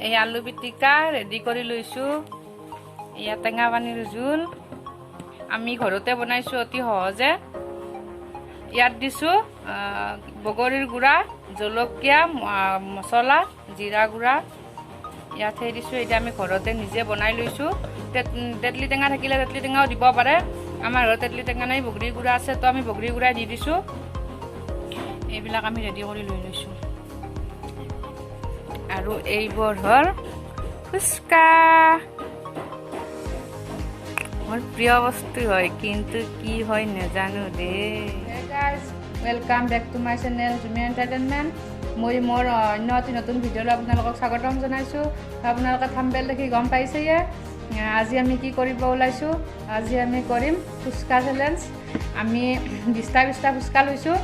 এই আলু পিটিকা ৰেডি কৰি লৈছোঁ। এয়া টেঙা পানীৰ জোল আমি ঘৰতে বনাইছোঁ অতি সহজে। ইয়াত দিছোঁ বগৰীৰ গুড়া, জলকীয়া, মছলা, জিৰা গুড়া ইয়াত সেই দিছোঁ। এতিয়া আমি ঘৰতে নিজে বনাই লৈছোঁ। তেতলি টেঙা থাকিলে তেতলি টেঙাও দিব পাৰে। আমাৰ ঘৰত তেতলি টেঙা নাই, বগৰীৰ গুড়া আছে, তো আমি বগৰীৰ গুড়া দি দিছোঁ। এইবিলাক আমি ৰেডি কৰি লৈ লৈছোঁ। আৰু এইবোৰ হ'ল ফুচকা। মোৰ প্ৰিয় বস্তু হয়, কিন্তু কি হয় নাজানো দেই। Welcome back to my channel Jumi entertainment. মই মোৰ অন্য এটি নতুন ভিডিঅ'লৈ আপোনালোকক স্বাগতম জনাইছোঁ। আপোনালোকে থাম্বনেইল দেখি গম পাইছেয়ে আজি আমি কি কৰিব ওলাইছোঁ। আজি আমি কৰিম ফুচকা চেলেঞ্জ। আমি 20টা ফুচকা লৈছোঁ।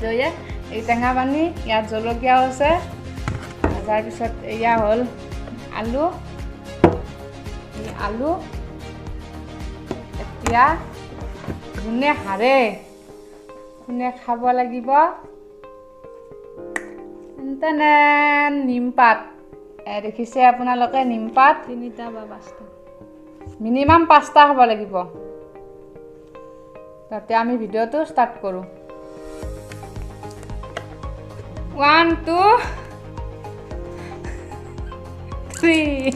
দৈয়ে এই টেঙা পানী, ইয়াত জলকীয়াও আছে। তাৰপিছত এয়া হ'ল আলু। এতিয়া যোনে হাৰে কোনে খাব লাগিব নিমপাত। দেখিছে আপোনালোকে নিমপাত 3টা বা 5টা, মিনিমাম 5টা খাব লাগিব। তাতে আমি ভিডিঅ'টো ষ্টাৰ্ট কৰোঁ। 1 2 3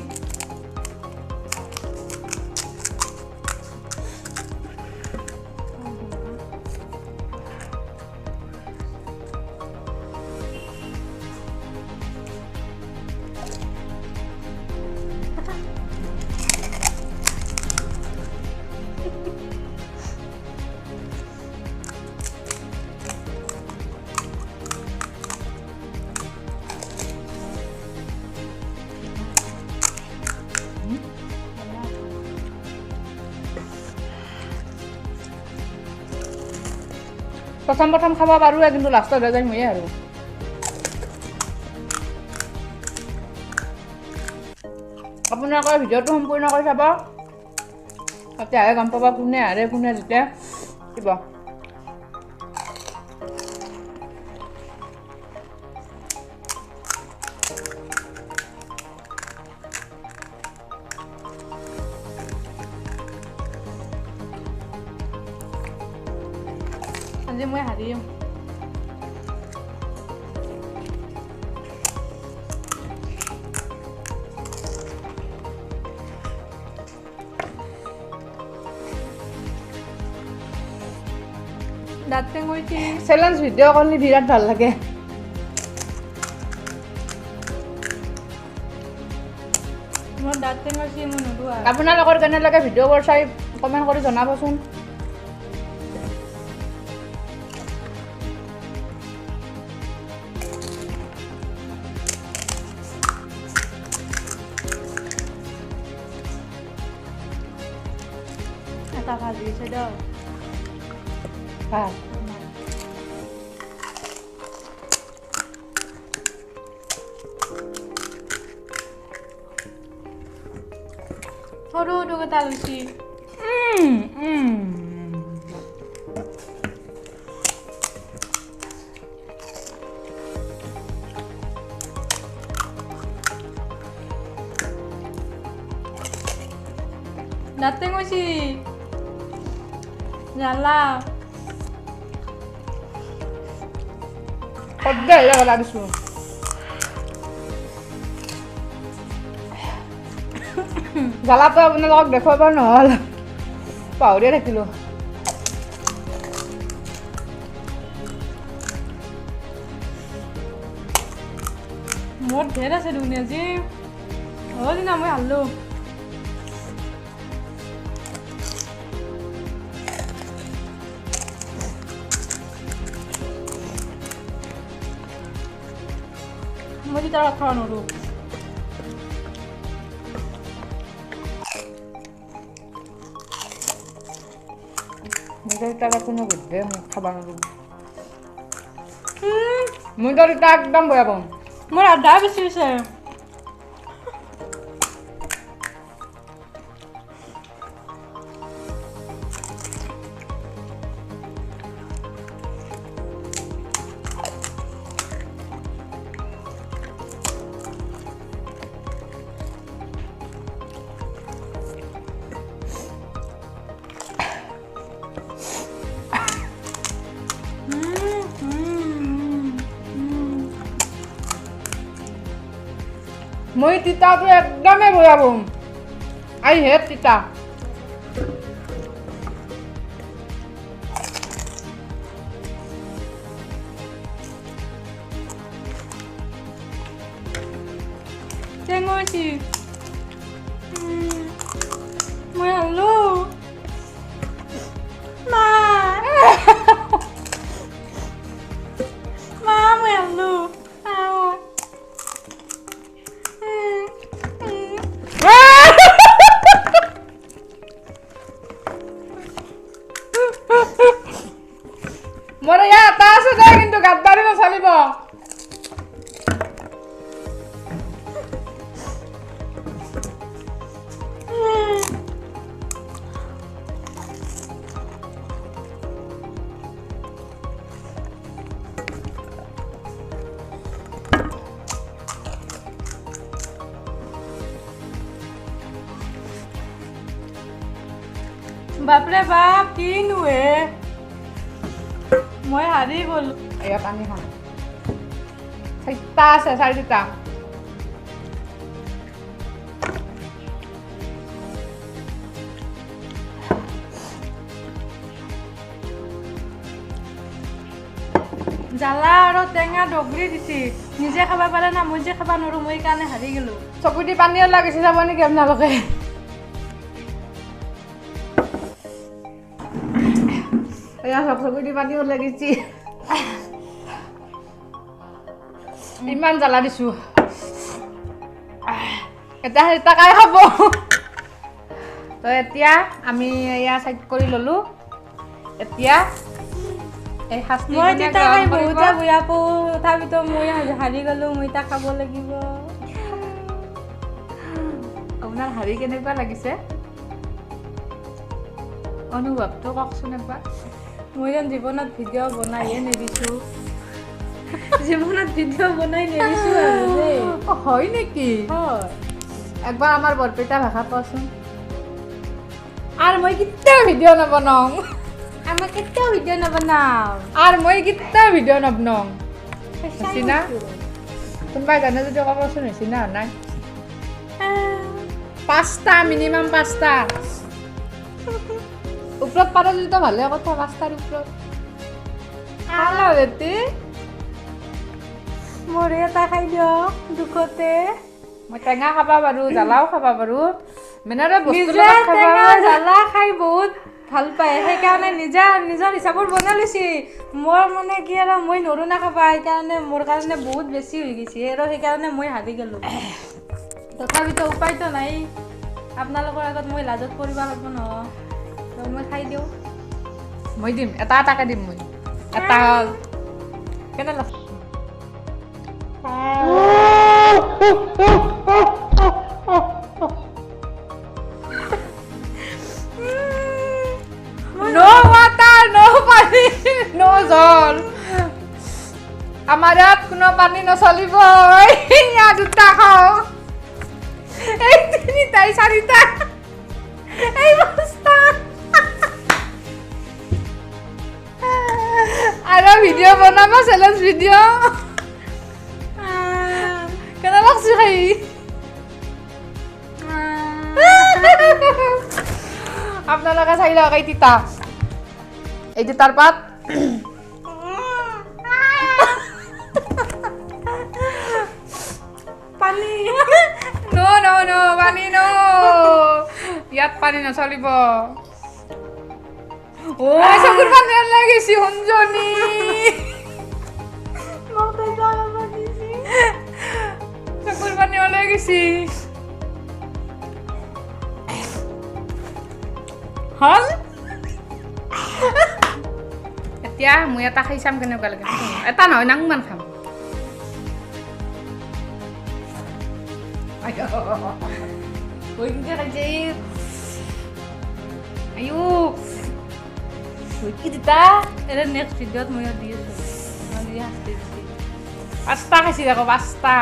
প্ৰথম খাব পাৰোঁ, কিন্তু লাষ্টত হৈ যায় ময়ে আৰু। আপোনালোকৰ ভিডিঅ'টো সম্পূৰ্ণ কৰি চাব, তেতিয়াহে গম পাব কোনে হাৰে কোনে জিতে। দিব আজি মই হাৰিম। দাঁত টেঙুইছি। চেলেঞ্জ ভিডিঅ' কৰিলে বিৰাট ভাল লাগে। মোৰ দাঁত টেঙুইছি, মই নোলোৱা। আপোনালোকৰ কেনেকৈ ভিডিঅ'বোৰ চাই কমেণ্ট কৰি জনাবচোন। এটা ভাজি আছে দিয়ক। ভাল সৰু সৰু কেইটা লৈছি। দাঁত টেঙুইছি জালা। সদায় গলা দিছোঁ। জ্বালাটো আপোনালোকক দেখুৱাব নহ'ল, পাহৰিয়ে থাকিলোঁ। মোৰ ঢেৰ আছে দেখোন আজি। হ'ল দিনা মই হাৰলোঁ। মই তেতিয়া খাব নোৱাৰোঁ। মোৰ এতিয়া কোনো বুদ্ধে মোক খাব নোৱাৰোঁ। মোৰ এতিয়া একদম বেয়া পাওঁ। মোৰ আধা বেছি হৈছে। মই তিতাটো একদমেই বেয়া পাওঁ আই হেট তিতা টেঙৰচি মই আলু মা মা মই আলু মোৰ ইয়াত এটা আছে দে কিন্তু গাদ্দাৰি নচলিব বাপৰে বাপ কিনো হে মই হাৰি গ'লো এয়া পানী খাম চাৰিটা আছে চাৰিটা জ্বালা আৰু টেঙা ডগৰি দিছি নিজে খাব পাৰে না মই যে খাব নোৱাৰোঁ মই সেইকাৰণে হাৰি গ'লো চকু দি পানীও লাগিছে যাব নেকি আপোনালোকে এয়া চকু দি পানীও লাগিছে ইমান জ্বালা দিছো এটা কাই খাব তো এতিয়া আমি এয়া চাইড কৰি ল'লো এতিয়া এই শাস্তি মই তিতা খাই বহুতে বেয়া পাওঁ তথাপিতো মই হাৰি গ'লো মই তিতা খাব লাগিব আপোনাৰ হাৰি কেনেকুৱা লাগিছে অনুভৱটো কওকচোন একবাৰ মই যেন জীৱনত ভিডিঅ' বনাইহে নেদিছোঁ জীৱনত ভিডিঅ' বনাই নেদিছোঁ আৰু দেই হয় নেকি হয় একবাৰ আমাৰ বৰপেটা ভাষা কোৱাচোন আৰু মই কেতিয়াও ভিডিঅ' নবনাওঁ আমাক কেতিয়াও ভিডিঅ' নবনাওঁ আৰু মই কেতিয়াও ভিডিঅ' নবনাওঁ হৈছে না কোনোবাই জানে যদি ক'বচোন হৈছে না নাই 5টা মিনিমাম 5টা ওপৰত পাৰে যদিতো ভালে কথা 5টাৰ ওপৰত খালা বেটি মোৰ এটা খাই দিয়ক দুখতে মই টেঙা খাব পাৰোঁ জ্বালাও খাব পাৰোঁ মেনাৰে বস্তু নিজে টেঙা জ্বালা খাই বহুত ভাল পায় সেইকাৰণে নিজৰ হিচাপত বনাই লৈছে মোৰ মানে কি আৰু মই নৰো না খাবা সেইকাৰণে মোৰ কাৰণে বহুত বেছি হৈ গৈছে আৰু সেইকাৰণে মই হাৰি গ'লোঁ তথাপিতো উপায়তো নাই আপোনালোকৰ আগত মই লাজত পৰিব লাগিব নহয় তো মই খাই দিওঁ মই দিম এটা এটাকে দিম মই এটা কেনে লাগছে No water, no পানী, no জল আমাৰ ইয়াত কোনো পানী নচলিব ইয়াত দুটা খাওঁ এই তিনিটাই চাৰিটা এই 5টা আৰু ভিডিঅ' বনাব চেলেঞ্জ ভিডিঅ' কেনে লাগছে খাই আপোনালোকে চাই লওক এই তিতা এই তিতাৰ পাত পানী no পানী no ইয়াত পানী নচলিব চকুৰ পানী লাগিছে শুনজনী চকুৰ পানী ওলাই গৈছে হল এতিয়া মই এটা খাই চাম কেনেকুৱা লাগে এটা নহয় নাংমান খাম কি তিতা এটা নেক্সট ভিডিঅ'ত মই দি আছোঁ মানে শাস্তি দিছি 5টা খাইছি দেখো 5টা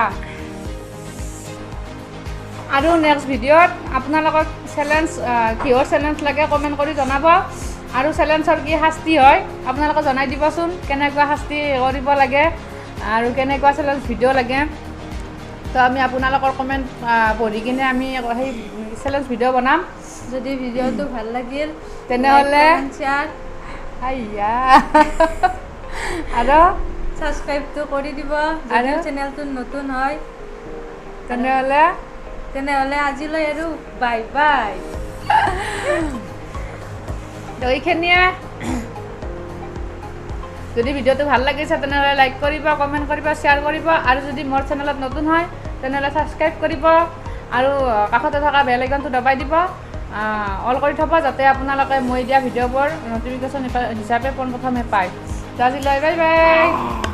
আৰু নেক্সট ভিডিঅ'ত আপোনালোকক চেলেঞ্জ কিহৰ চেলেঞ্জ লাগে কমেণ্ট কৰি জনাব আৰু চেলেঞ্জৰ কি শাস্তি হয় আপোনালোকে জনাই দিবচোন কেনেকুৱা শাস্তি কৰিব লাগে আৰু কেনেকুৱা চেলেঞ্জ ভিডিঅ' লাগে তো আমি আপোনালোকৰ কমেণ্ট পঢ়ি কিনে আমি সেই চেলেঞ্জ ভিডিঅ' বনাম যদি ভিডিঅ'টো ভাল লাগিল তেনেহ'লে শ্বেয়াৰ আইয়া আৰু ছাবস্ক্ৰাইবটো কৰি দিব আৰু চেনেলটো নতুন হয় তেনেহ'লে আজিলৈ আৰু বাই বাই তো এইখিনিয়ে যদি ভিডিঅ'টো ভাল লাগিছে তেনেহ'লে লাইক কৰিব কমেণ্ট কৰিব শ্বেয়াৰ কৰিব আৰু যদি মোৰ চেনেলত নতুন হয় তেনেহ'লে ছাবস্ক্ৰাইব কৰিব আৰু কাষতে থকা বেল আইকনটো দবাই দিব অল কৰি থ'ব যাতে আপোনালোকে মই দিয়া ভিডিঅ'বোৰ ন'টিফিকেশ্যন হিচাপে পোনপ্ৰথমে পায় তো আজিলৈ বাই বাই